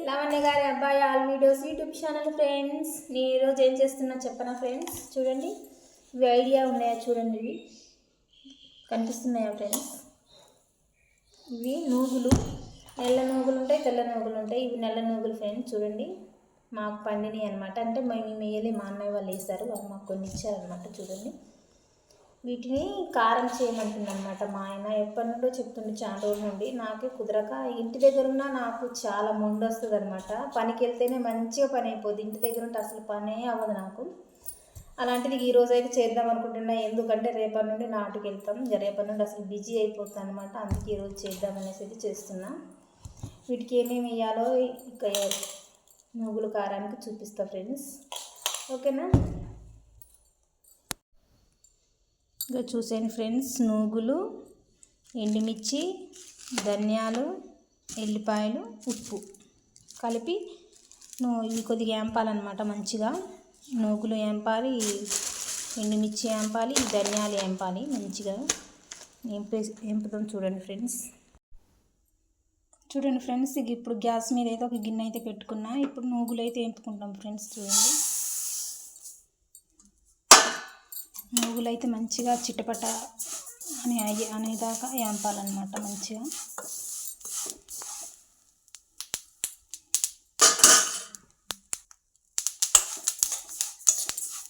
లావణ్య గారి అబ్బాయి all videos YouTube channel friends. నేను ఈరోజు ఏం చేస్తున్నా చెప్పనా ఫ్రెండ్స్? చూడండి, ఇవి ఐడియా ఉన్నాయా? చూడండి, ఇవి కనిపిస్తున్నాయా ఫ్రెండ్స్? ఇవి నూగులు, నల్ల నూగులు ఉంటాయి, తెల్ల నూగులు ఉంటాయి. ఇవి నల్ల నూగులు ఫ్రెండ్స్. చూడండి, మాకు పండినాయి అనమాట. అంటే మేము వేయలే, మా అన్నయ్య వాళ్ళు వేశారు, వాళ్ళు మాకు కొన్ని ఇచ్చారనమాట. చూడండి, వీటిని కారం చేయమంటుంది అనమాట మా ఆయన. ఎప్పటి నుండో చెప్తుండే, చాలా రోజుల నుండి. నాకే కుదరక, ఇంటి దగ్గర ఉన్నా నాకు చాలా మొండి వస్తుంది అనమాట. పనికి వెళ్తేనే మంచిగా పని అయిపోద్ది, ఇంటి దగ్గర ఉంటే అసలు పనే అవ్వదు నాకు. అలాంటిది ఈరోజు అయితే చేద్దాం అనుకుంటున్నా. ఎందుకంటే రేపటి నుండి నాటుకు వెళ్తాం, రేపటి నుండి అసలు బిజీ అయిపోతుంది అనమాట. అందుకే ఈరోజు చేద్దామనేసి అయితే చేస్తున్నా. వీటికి ఏమేమి వేయాలో ఇక నువ్వుల కారానికి చూపిస్తా ఫ్రెండ్స్, ఓకేనా? ఇక చూసాను ఫ్రెండ్స్, నూగులు, ఎండుమిర్చి, ధనియాలు, ఎల్లిపాయలు, ఉప్పు కలిపి ఇవి కొద్దిగా వేంపాలన్నమాట. మంచిగా నూగులు వేంపాలి, ఎండుమిర్చి వేంపాలి, ధనియాలు వేంపాలి. మంచిగా వేంపుతాం. చూడండి ఫ్రెండ్స్, ఇక ఇప్పుడు గ్యాస్ మీద అయితే ఒక గిన్నె అయితే పెట్టుకున్నా. ఇప్పుడు నూగులు అయితే వేంపుకుంటాం ఫ్రెండ్స్. చూడండి, నువ్వులు అయితే మంచిగా చిటపట అనేదాకా వేంపాలన్నమాట. మంచిగా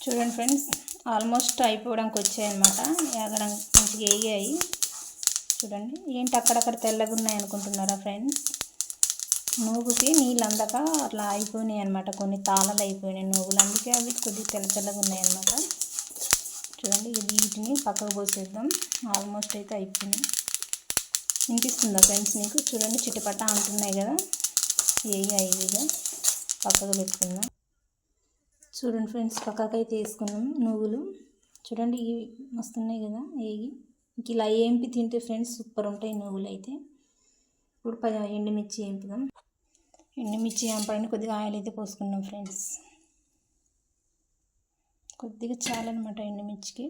చూడండి ఫ్రెండ్స్, ఆల్మోస్ట్ అయిపోవడానికి వచ్చాయన్నమాట. వేగడం మంచిగా వేగాయి. చూడండి, ఏంటి అక్కడక్కడ తెల్లగా ఉన్నాయి అనుకుంటున్నారా ఫ్రెండ్స్? నూగుకి నీళ్ళు అందక అట్లా అయిపోయినాయి అనమాట. కొన్ని తాళాలు అయిపోయినాయి నూగులు, అందుకే అవి కొద్దిగా తెల్లగా ఉన్నాయి అన్నమాట. చూడండి, వీటిని పక్కకు పోసేద్దాం. ఆల్మోస్ట్ అయితే అయిపోయినాయి. వినిపిస్తుందా ఫ్రెండ్స్ మీకు? చూడండి, చిటపట అంటున్నాయి కదా, వేగాయి. ఇక పక్కకు పెట్టుకుందాం. చూడండి ఫ్రెండ్స్, పక్కకు అయితే వేసుకున్నాం నువ్వులు. చూడండి, ఇవి వస్తున్నాయి కదా వేగి. ఇంక ఇలా ఏంపి తింటే ఫ్రెండ్స్ సూపర్ ఉంటాయి నువ్వులు అయితే. ఇప్పుడు ఎండుమిర్చి వేంపుదాం. ఎండుమిర్చి వేంపడానికి కొద్దిగా ఆయిల్ అయితే పోసుకున్నాం ఫ్రెండ్స్. కొద్దిగా చాలన్నమాట ఎండుమిర్చికి.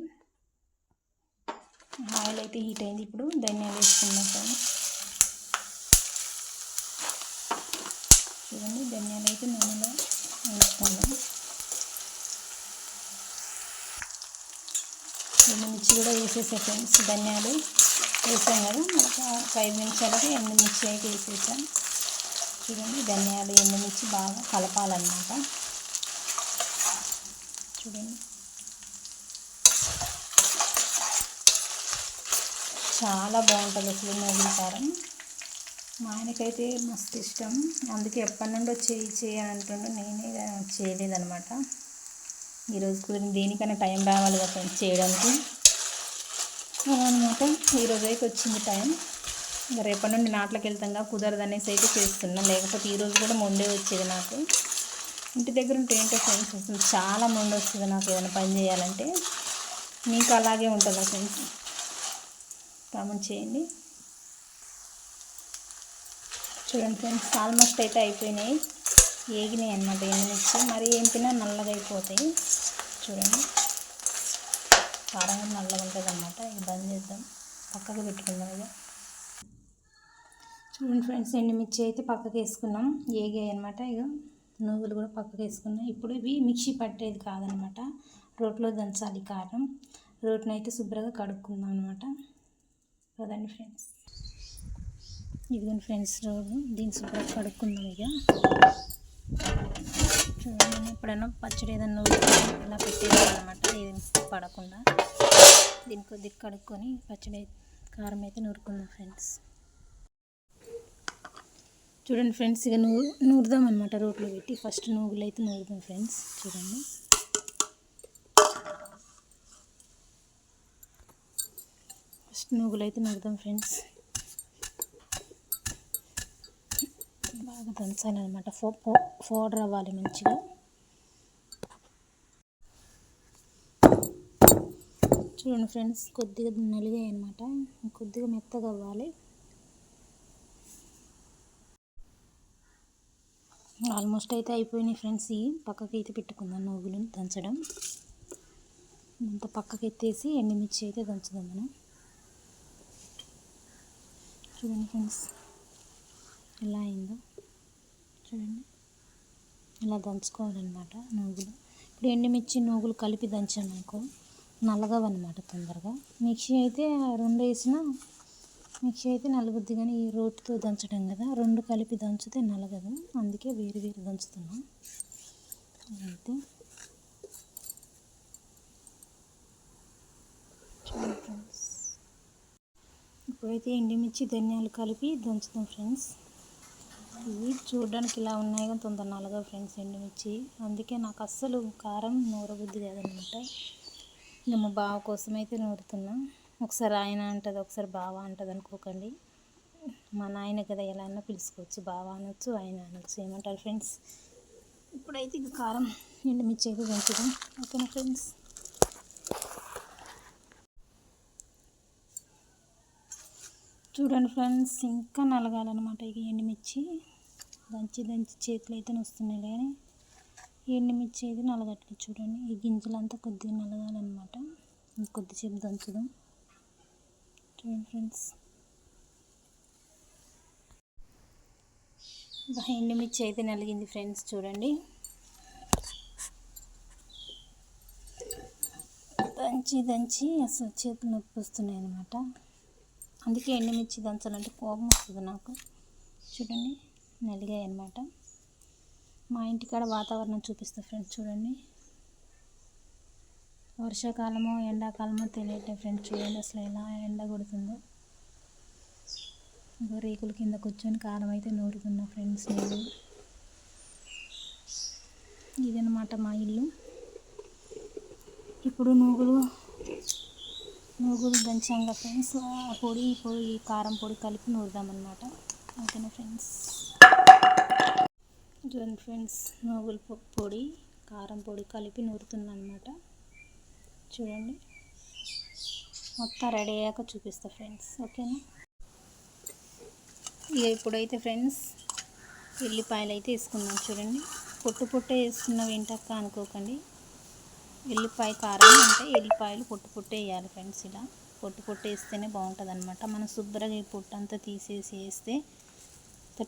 ఆయిల్ అయితే హీట్ అయింది. ఇప్పుడు ధనియాలు వేసుకున్నాం ఫ్రెండ్స్. చూడండి, ధనియాలు అయితే నూనెలో వేసుకుందాం. ఎండుమిర్చి కూడా వేసేసా ఫ్రెండ్స్. ధనియాలు వేసాం కదా, ఒక 5 నిమిషాలకి ఎండుమిర్చి అయితే వేసేసాం. చూడండి, ధనియాలు ఎండుమిర్చి బాగా కలపాలన్నమాట. చూడండి, చాలా బాగుంటుంది అసలు నువ్వుల కారం. మా ఆయనకైతే మస్తు ఇష్టం, అందుకే ఎప్పటి నుండో చేయాలంటుండో నేనే చేయలేదన్నమాట. ఈరోజు కూడా దేనికైనా టైం రావాలి కదా ఫ్రెండ్స్ చేయడానికి అనమాట. ఈరోజు అయితే వచ్చింది టైం. ఇంకా రేపటి నుండి నాట్లకి వెళ్తాం, కుదరదనేసి అయితే చేస్తున్నా. లేకపోతే ఈరోజు కూడా మొండే వచ్చేది నాకు. ఇంటి దగ్గర ఉంటే ఏంటో ఫ్రెండ్స్ అసలు చాలా మొండి వస్తుంది నాకు ఏదైనా పని చేయాలంటే. మీకు అలాగే ఉంటుందా ఫ్రెండ్స్? కామెంట్ చేయండి. చూడండి ఫ్రెండ్స్, ఆల్మోస్ట్ అయితే అయిపోయినాయి, వేగినాయి అన్నమాట. ఎండుమిర్చి మరీ ఏంపినా నల్లగా అయిపోతాయి. చూడండి, కారం నల్లగా ఉంటుంది అన్నమాట. ఇది బంద్ చేద్దాం, పక్కకు పెట్టుకుందాం. ఇక చూడండి ఫ్రెండ్స్, ఎండుమిర్చి అయితే పక్కకు వేసుకున్నాం, వేగాయి అన్నమాట. ఇక నువ్వులు కూడా పక్కకు వేసుకున్నాం. ఇప్పుడు ఇవి మిక్సీ పట్టేది కాదనమాట, రోట్లో దంచాలి కారం. రోటిని అయితే శుభ్రంగా కడుక్కుందాం అనమాట. కదండి ఫ్రెండ్స్, ఇదిగోండి ఫ్రెండ్స్ రోడ్డు, దీన్ని శుభ్రంగా కడుక్కుందాం. ఇక చూడండి, ఎప్పుడైనా పచ్చడి ఏదన్నా ఇలా పెట్టేదాం అనమాట, ఏది పడకుండా. దీన్ని కొద్దిగా కడుక్కొని పచ్చడి కారం అయితే నూరుకుందాం ఫ్రెండ్స్. చూడండి ఫ్రెండ్స్, ఇక నూరుదాం అనమాట రోట్లో పెట్టి. ఫస్ట్ నూగులు అయితే నూరుదాం ఫ్రెండ్స్. చూడండి, ఫస్ట్ నూగులు అయితే నూరుదాం ఫ్రెండ్స్. బాగా దంచాలన్నమాట, పౌడర్ అవ్వాలి మంచిగా. చూడండి ఫ్రెండ్స్, కొద్దిగా నలిగాయి అనమాట, కొద్దిగా మెత్తగా అవ్వాలి. ఆల్మోస్ట్ అయితే అయిపోయినాయి ఫ్రెండ్స్. ఇవి పక్కకి అయితే పెట్టుకుందాం. నువ్వులను దంచడం అంత పక్కకి ఎత్తేసి ఎండుమిర్చి అయితే దంచుదాం మనం. చూడండి ఫ్రెండ్స్ ఎలా అయిందో. చూడండి, ఇలా దంచుకోవాలన్నమాట నూగులు. ఇప్పుడు ఎండుమిర్చి నూగులు కలిపి దంచామనుకో నలగవన్నమాట తొందరగా. మిక్సీ అయితే రెండు వేసినా మిక్సీ అయితే నలుగుద్ది, కానీ ఈ రోటితో దంచడం కదా, రెండు కలిపి దంచితే నలగదు. అందుకే వేరు వేరు దంచుతున్నాం. అయితే చూడండి ఫ్రెండ్స్, ఇప్పుడైతే ఎండుమిర్చి ధనియాలు కలిపి దంచుతాం ఫ్రెండ్స్. ఇవి చూడడానికి ఇలా ఉన్నాయి కానీ తొందర నలగవు ఫ్రెండ్స్ ఎండుమిర్చి. అందుకే నాకు అస్సలు కారం నూరబుద్ధి కాదనమాట. ఇంకా మా బావ కోసం అయితే నూరుతున్నా. ఒకసారి ఆయన అంటుంది, ఒకసారి బావ అంటుంది అనుకోకండి. మా నాయన కదా, ఎలా అయినా పిలుచుకోవచ్చు, బావ అనొచ్చు, ఆయన అనొచ్చు, ఏమంటారు ఫ్రెండ్స్. ఇప్పుడైతే ఇక కారం ఎండుమిర్చి అయితే దంచుదాం. ఓకేనా ఫ్రెండ్స్. చూడండి ఫ్రెండ్స్, ఇంకా నలగాలన్నమాట. ఇక ఎండుమిర్చి దంచి చేతులు అయితే వస్తున్నాయి, కానీ ఎండుమిర్చి అయితే నలగట్లేదు. చూడండి, ఈ గింజలంతా కొద్దిగా నలగాలన్నమాట. కొద్దిసేపు దంచుదాం. చూడండి ఫ్రెండ్స్, ఎండుమిర్చి అయితే నలిగింది ఫ్రెండ్స్. చూడండి, దంచి అసలు చేతులు నొప్పి వస్తున్నాయి అన్నమాట. అందుకే ఎండుమిర్చి దంచాలంటే కోపం వస్తుంది నాకు. చూడండి, నలిగాయి అన్నమాట. మా ఇంటికాడ వాతావరణం చూపిస్తా ఫ్రెండ్స్. చూడండి, వర్షాకాలమో ఎండాకాలమో తెలియట్లేదు ఫ్రెండ్స్. చూడండి అసలు ఎలా ఎండ కొడుతుందో. ఇంకో రేకుల కింద కూర్చొని కారం అయితే నూరుతున్నా ఫ్రెండ్స్ నేను. ఇదనమాట మా ఇల్లు. ఇప్పుడు నూగులు దంచాం కదా ఫ్రెండ్స్, ఆ పొడి కారం పొడి కలిపి నూరుదామన్నమాట. ఓకేనా ఫ్రెండ్స్. చూడండి ఫ్రెండ్స్, నూగుల పొడి కారం పొడి కలిపి నూరుతున్నాను అనమాట. చూడండి, మొత్తం రెడీ అయ్యాక చూపిస్తా ఫ్రెండ్స్. ఓకేనా. ఇక ఇప్పుడైతే ఫ్రెండ్స్ ఎల్లిపాయలు అయితే వేసుకుందాం. చూడండి, పొట్టు వేసుకున్నవి ఏంటక్క అనుకోకండి. ఎల్లిపాయ కారం అంటే ఎల్లిపాయలు పొట్టు వేయాలి ఫ్రెండ్స్. ఇలా పొట్టు వేస్తేనే బాగుంటుంది అనమాట. మనం శుభ్రంగా ఈ పొట్టు అంతా తీసేసి వేస్తే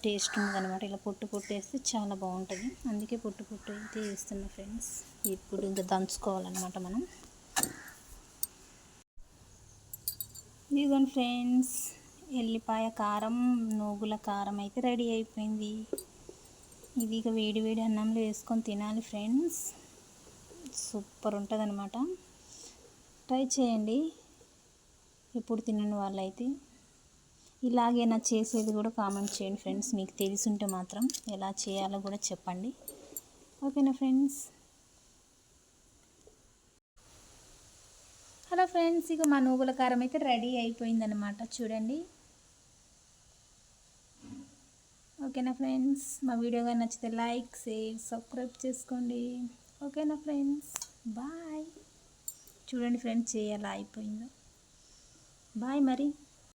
టేస్ట్ ఉంటుంది అనమాట. ఇలా పొట్టు వేస్తే చాలా బాగుంటుంది. అందుకే పొట్టు అయితే వేస్తున్నా ఫ్రెండ్స్. ఇప్పుడు ఇంకా దంచుకోవాలన్నమాట మనం. ఇదిగోండి ఫ్రెండ్స్, ఎల్లిపాయ కారం నూగుల కారం అయితే రెడీ అయిపోయింది. ఇది ఇక వేడి అన్నంలో వేసుకొని తినాలి ఫ్రెండ్స్. సూపర్ ఉంటుంది అనమాట. ట్రై చేయండి ఎప్పుడు తినని వాళ్ళైతే. ఇలాగే నా చేసేది కూడా కామెంట్ చేయండి ఫ్రెండ్స్. మీకు తెలిసుంటే మాత్రం ఎలా చేయాలో కూడా చెప్పండి. ఓకేనా ఫ్రెండ్స్. హలో ఫ్రెండ్స్, ఇక మా నూగుల కారం అయితే రెడీ అయిపోయిందనమాట. చూడండి. ఓకేనా ఫ్రెండ్స్. మా వీడియో కానీ నచ్చితే లైక్ షేర్ సబ్స్క్రైబ్ చేసుకోండి. ఓకేనా ఫ్రెండ్స్. బాయ్. చూడండి ఫ్రెండ్స్, చేయాలా అయిపోయిందో. బాయ్ మరి.